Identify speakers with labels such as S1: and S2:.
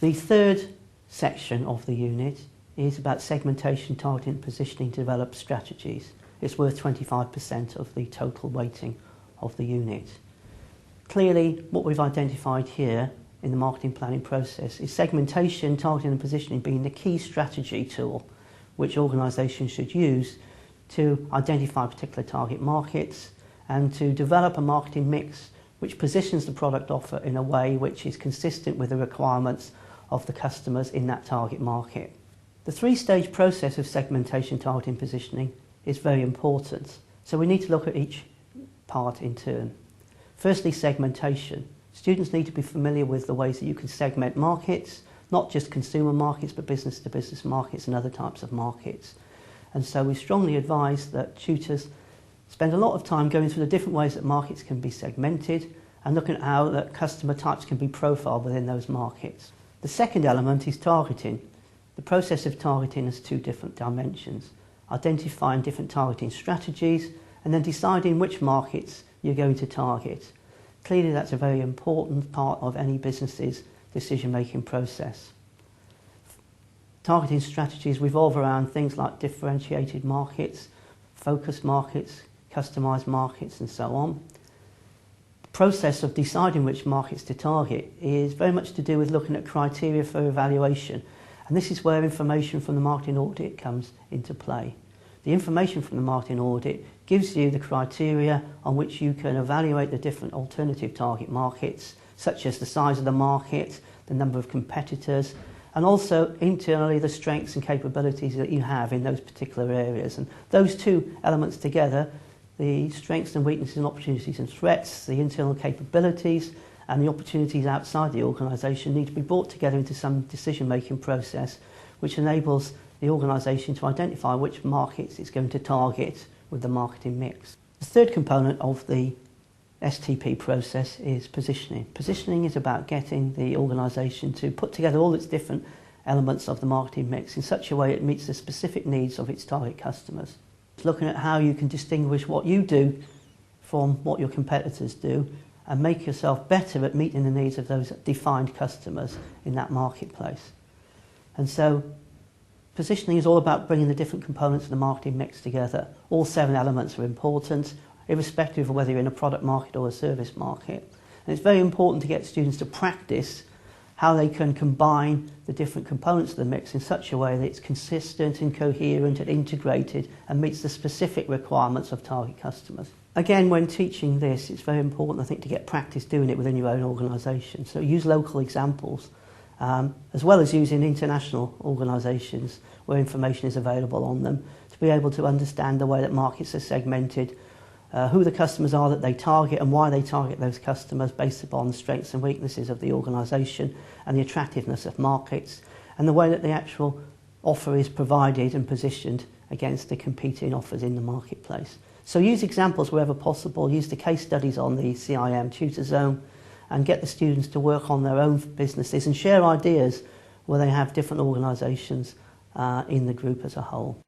S1: The third section of the unit is about segmentation, targeting and positioning to develop strategies. It's worth 25% of the total weighting of the unit. Clearly, what we've identified here in the marketing planning process is segmentation, targeting and positioning being the key strategy tool which organisations should use to identify particular target markets and to develop a marketing mix which positions the product offer in a way which is consistent with the requirements of the customers in that target market. The three-stage process of segmentation, targeting, positioning is very important. So we need to look at each part in turn. Firstly, segmentation. Students need to be familiar with the ways that you can segment markets, not just consumer markets, but business-to-business markets and other types of markets. And so we strongly advise that tutors spend a lot of time going through the different ways that markets can be segmented and looking at how that customer types can be profiled within those markets. The second element is targeting. The process of targeting has two different dimensions: identifying different targeting strategies and then deciding which markets you're going to target. Clearly that's a very important part of any business's decision-making process. Targeting strategies revolve around things like differentiated markets, focused markets, customised markets and so on. The process of deciding which markets to target is very much to do with looking at criteria for evaluation, and this is where information from the marketing audit comes into play. The information from the marketing audit gives you the criteria on which you can evaluate the different alternative target markets, such as the size of the market, the number of competitors, and also internally the strengths and capabilities that you have in those particular areas. And those two elements together, the strengths and weaknesses and opportunities and threats, the internal capabilities and the opportunities outside the organisation, need to be brought together into some decision-making process which enables the organisation to identify which markets it's going to target with the marketing mix. The third component of the STP process is positioning. Positioning is about getting the organisation to put together all its different elements of the marketing mix in such a way it meets the specific needs of its target customers. It's looking at how you can distinguish what you do from what your competitors do and make yourself better at meeting the needs of those defined customers in that marketplace. And so positioning is all about bringing the different components of the marketing mix together. All 7 elements are important, irrespective of whether you're in a product market or a service market. And it's very important to get students to practice how they can combine the different components of the mix in such a way that it's consistent and coherent and integrated and meets the specific requirements of target customers. Again, when teaching this, it's very important, I think, to get practice doing it within your own organisation. So use local examples, as well as using international organisations where information is available on them, to be able to understand the way that markets are segmented, who the customers are that they target and why they target those customers based upon the strengths and weaknesses of the organisation and the attractiveness of markets, and the way that the actual offer is provided and positioned against the competing offers in the marketplace. So use examples wherever possible, use the case studies on the CIM Tutor Zone and get the students to work on their own businesses and share ideas where they have different organisations in the group as a whole.